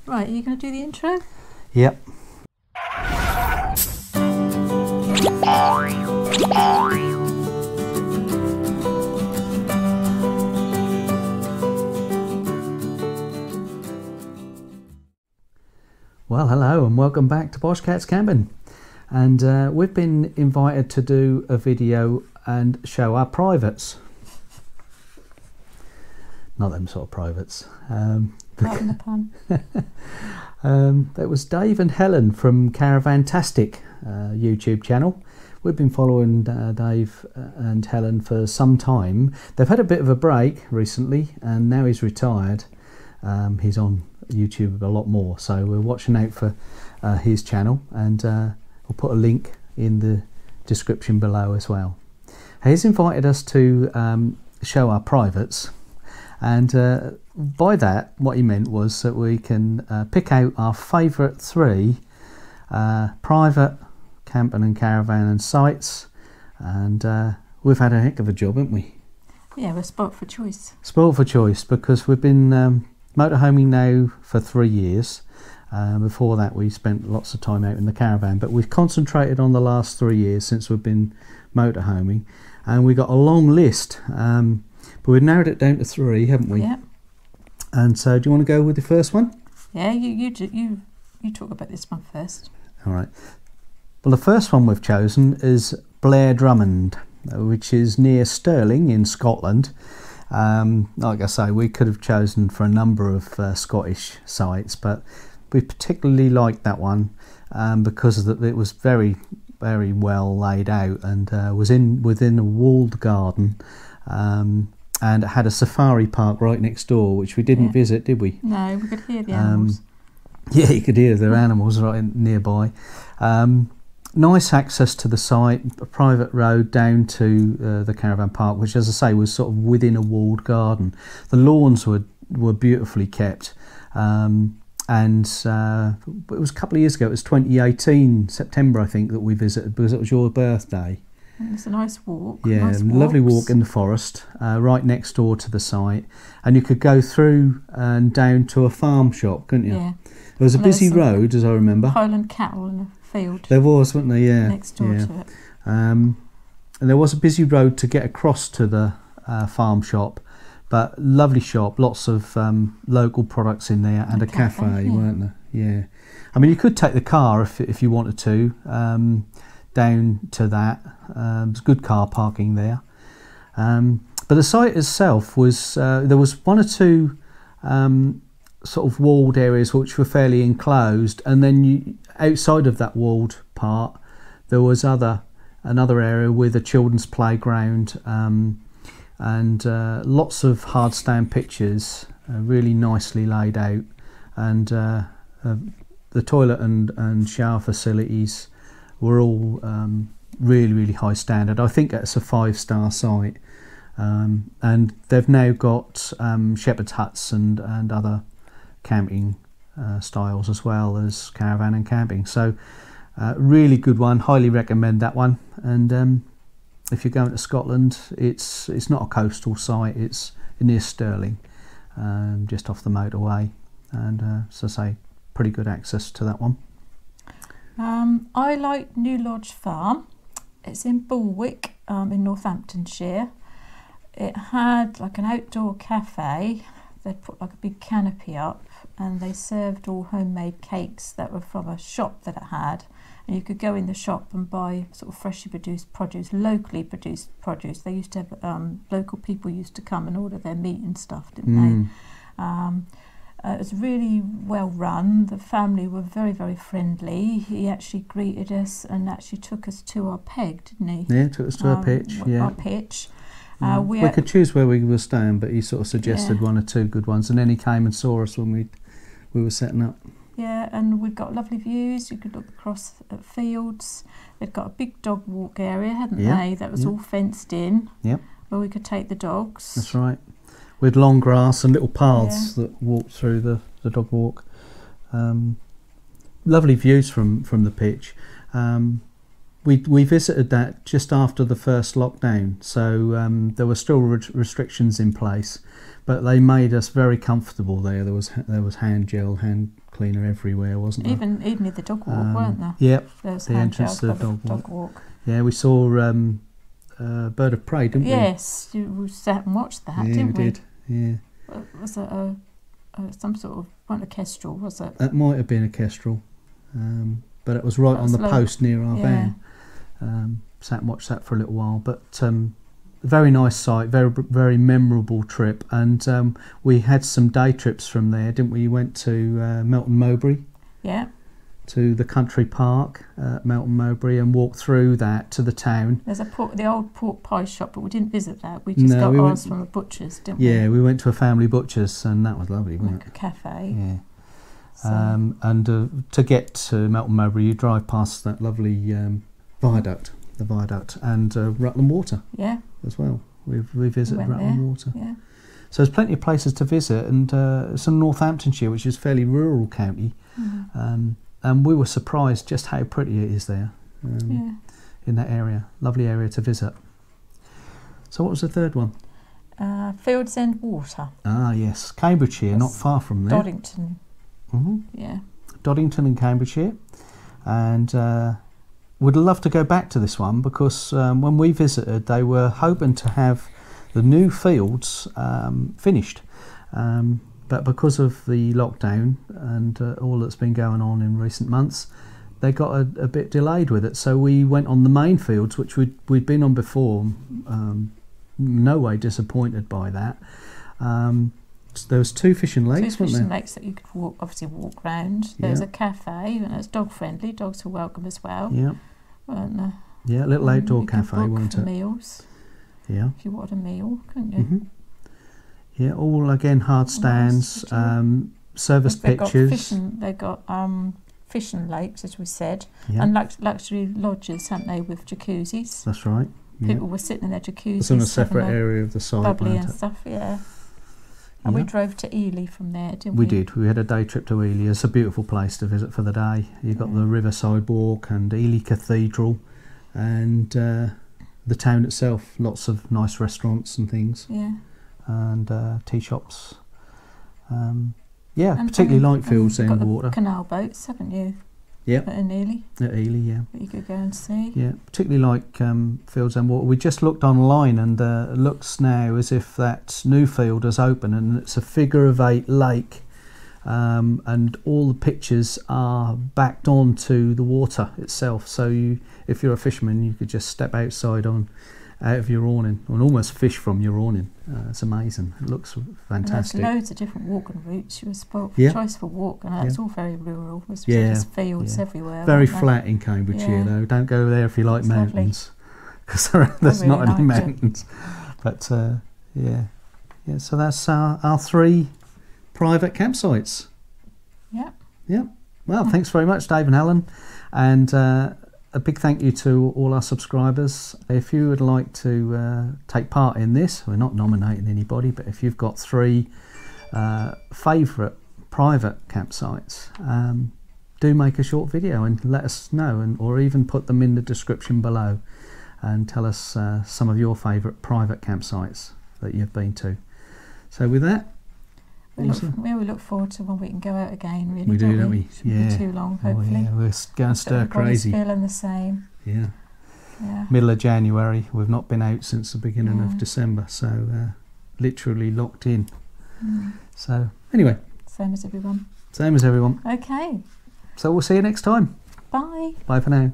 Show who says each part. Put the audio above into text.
Speaker 1: Right, are you going to do the intro?
Speaker 2: Yep. Well, hello and welcome back to Poshcats Camping. And we've been invited to do a video and show our privates. Not them sort of privates.
Speaker 1: Pardon the pun.
Speaker 2: That was Dave and Helen from CaravanTastic YouTube channel. We've been following Dave and Helen for some time. They've had a bit of a break recently and now he's retired. He's on YouTube a lot more, so we're watching out for his channel, and I'll put a link in the description below as well. He's invited us to show our privates, and by that what he meant was that we can pick out our favourite 3 private camping and caravan and sites, and we've had a heck of a job, haven't we?
Speaker 1: Yeah, we're spoilt for choice.
Speaker 2: Spoilt for choice, because we've been motorhoming now for 3 years. Before that we spent lots of time out in the caravan, but we've concentrated on the last 3 years since we've been motorhoming, and we got a long list, but we've narrowed it down to 3, haven't we?
Speaker 1: Yeah.
Speaker 2: And so do you want to go with the first one?
Speaker 1: Yeah, you talk about this one first.
Speaker 2: All right. Well, the first one we've chosen is Blair Drummond, which is near Stirling in Scotland. Like I say, we could have chosen for a number of Scottish sites, but we particularly liked that one because it was very, very well laid out, and was within a walled garden, and it had a safari park right next door, which we didn't visit, did we?
Speaker 1: No, we could hear the animals.
Speaker 2: Yeah, you could hear the animals right nearby. Nice access to the site, a private road down to the caravan park, which, as I say, was sort of within a walled garden. The lawns were beautifully kept, and it was a couple of years ago. It was 2018 September, I think, that we visited, because it was your birthday.
Speaker 1: It was a nice walk.
Speaker 2: Yeah,
Speaker 1: nice
Speaker 2: lovely walk in the forest, right next door to the site, and you could go through and down to a farm shop, couldn't you?
Speaker 1: Yeah.
Speaker 2: There was a busy road, as I remember.
Speaker 1: Highland cattle in a field.
Speaker 2: There was, wasn't there? Yeah.
Speaker 1: Next door to it.
Speaker 2: And there was a busy road to get across to the farm shop, but lovely shop, lots of local products in there, and a cafe, weren't there? Yeah. I mean, you could take the car if you wanted to down to that. There's good car parking there. But the site itself was there was 1 or 2 sort of walled areas which were fairly enclosed, and then outside of that walled part there was another area with a children's playground, and lots of hard stand pictures, really nicely laid out, and the toilet and shower facilities were all really, really high standard. I think it's a 5-star site, and they've now got shepherd's huts and other camping styles as well as caravan and camping. So really good one, highly recommend that one. And if you're going to Scotland, it's not a coastal site, it's near Stirling, just off the motorway, and so I say, pretty good access to that one.
Speaker 1: I like New Lodge Farm. It's in Bulwick, in Northamptonshire. It had like an outdoor cafe. They'd put like a big canopy up, and they served all homemade cakes that were from a shop that it had, and you could go in the shop and buy sort of freshly produced produce, locally produced produce. They used to have local people used to come and order their meat and stuff, didn't they? It was really well run. The family were very, very friendly. He actually greeted us and actually took us to our peg, didn't he?
Speaker 2: Yeah, took us to our pitch. Yeah,
Speaker 1: our pitch.
Speaker 2: We could choose where we were staying, but he sort of suggested 1 or 2 good ones, and then he came and saw us when we were setting up.
Speaker 1: Yeah, and we've got lovely views. You could look across at fields. They've got a big dog walk area, hadn't they? That was all fenced in. Yep. Where we could take the dogs.
Speaker 2: That's right. With long grass and little paths that walk through the dog walk. Lovely views from the pitch. we visited that just after the first lockdown, so there were still restrictions in place, but they made us very comfortable there. There was hand gel, hand cleaner everywhere, wasn't there?
Speaker 1: Even at the dog walk, weren't there?
Speaker 2: Yep,
Speaker 1: There was
Speaker 2: the
Speaker 1: hand
Speaker 2: entrance
Speaker 1: gels
Speaker 2: to the
Speaker 1: by
Speaker 2: dog
Speaker 1: walk.
Speaker 2: Yeah, we saw Bird of Prey, didn't we?
Speaker 1: Yes, we sat and watched that,
Speaker 2: Yeah,
Speaker 1: didn't we?
Speaker 2: Did. Yeah.
Speaker 1: Was it some sort of, wasn't a kestrel, was it?
Speaker 2: It might have been a kestrel, but it was right on the post near our van. Sat and watched that for a little while, but very nice site, very memorable trip, and we had some day trips from there, didn't we? You went to Melton Mowbray, to the country park at Melton Mowbray, and walked through that to the town.
Speaker 1: There's the old pork pie shop, but we didn't visit that. We just got ours from a butcher's, didn't we?
Speaker 2: Yeah, we went to a family butcher's, and that was lovely, wasn't it?
Speaker 1: Like a cafe.
Speaker 2: Yeah.
Speaker 1: So.
Speaker 2: And to get to Melton Mowbray, you drive past that lovely viaduct, and Rutland Water.
Speaker 1: Yeah.
Speaker 2: As well. We visited Rutland Water.
Speaker 1: Yeah.
Speaker 2: So there's plenty of places to visit, and it's in Northamptonshire, which is a fairly rural county, and we were surprised just how pretty it is there in that area. Lovely area to visit. So what was the third one?
Speaker 1: Fields End Water.
Speaker 2: Ah yes, Cambridgeshire, not far from there.
Speaker 1: Doddington. Yeah.
Speaker 2: Doddington in Cambridgeshire, and would love to go back to this one because when we visited, they were hoping to have the new fields finished, but because of the lockdown and all that's been going on in recent months, they got a bit delayed with it. So we went on the main fields, which we'd been on before. No way disappointed by that. There was 2 fishing lakes, weren't there? 2
Speaker 1: fishing lakes that you could walk round. There was a cafe, and it was dog friendly. Dogs were welcome as well.
Speaker 2: Yeah.
Speaker 1: Weren't there?
Speaker 2: Yeah, a little outdoor cafe,
Speaker 1: wasn't
Speaker 2: it?
Speaker 1: Meals.
Speaker 2: Yeah.
Speaker 1: If you wanted a meal, couldn't you?
Speaker 2: Yeah, all again hard stands, service pitches.
Speaker 1: They got fishing lakes, as we said, and luxury lodges, haven't they, with jacuzzis?
Speaker 2: That's right. Yeah.
Speaker 1: People were sitting in their jacuzzis.
Speaker 2: It's on a separate area of the site.
Speaker 1: Bubbly and stuff, yeah. And we drove to Ely from there, didn't we?
Speaker 2: We did. We had a day trip to Ely. It's a beautiful place to visit for the day. You've got the Riverside Walk and Ely Cathedral, and the town itself. Lots of nice restaurants and things.
Speaker 1: Yeah.
Speaker 2: And tea shops. Yeah, and particularly like Fields End Water.
Speaker 1: Canal boats, haven't you?
Speaker 2: Yeah.
Speaker 1: At Ely.
Speaker 2: At Ely, yeah.
Speaker 1: That you could go and see.
Speaker 2: Yeah, particularly like Fields End Water. We just looked online, and it looks now as if that new field has opened, and it's a figure-of-8 lake, and all the pictures are backed onto the water itself. So if you're a fisherman, you could just step outside out of your awning and almost fish from your awning. It's amazing. It looks fantastic.
Speaker 1: And there's loads of different walking routes. You were spoiled for choice for walk, and it's all very rural. There's just fields everywhere.
Speaker 2: Very flat in Cambridgeshire though. Don't go there if you like mountains, because there's
Speaker 1: really
Speaker 2: not any mountains. But yeah. So that's our 3 private campsites.
Speaker 1: Yeah.
Speaker 2: Yeah. Well, thanks very much, Dave and Helen, and a big thank you to all our subscribers. If you would like to take part in this, we're not nominating anybody, but if you've got 3 favourite private campsites, do make a short video and let us know, or even put them in the description below and tell us some of your favourite private campsites that you've been to. So with that,
Speaker 1: we look forward to when we can go out again, really.
Speaker 2: We do, don't we?
Speaker 1: Shouldn't be too long, hopefully.
Speaker 2: Yeah, we're going stir crazy.
Speaker 1: Feeling the same.
Speaker 2: Yeah. Middle of January. We've not been out since the beginning of December, so literally locked in. So anyway.
Speaker 1: Same as everyone.
Speaker 2: Same as everyone.
Speaker 1: Okay.
Speaker 2: So we'll see you next time.
Speaker 1: Bye.
Speaker 2: Bye for now.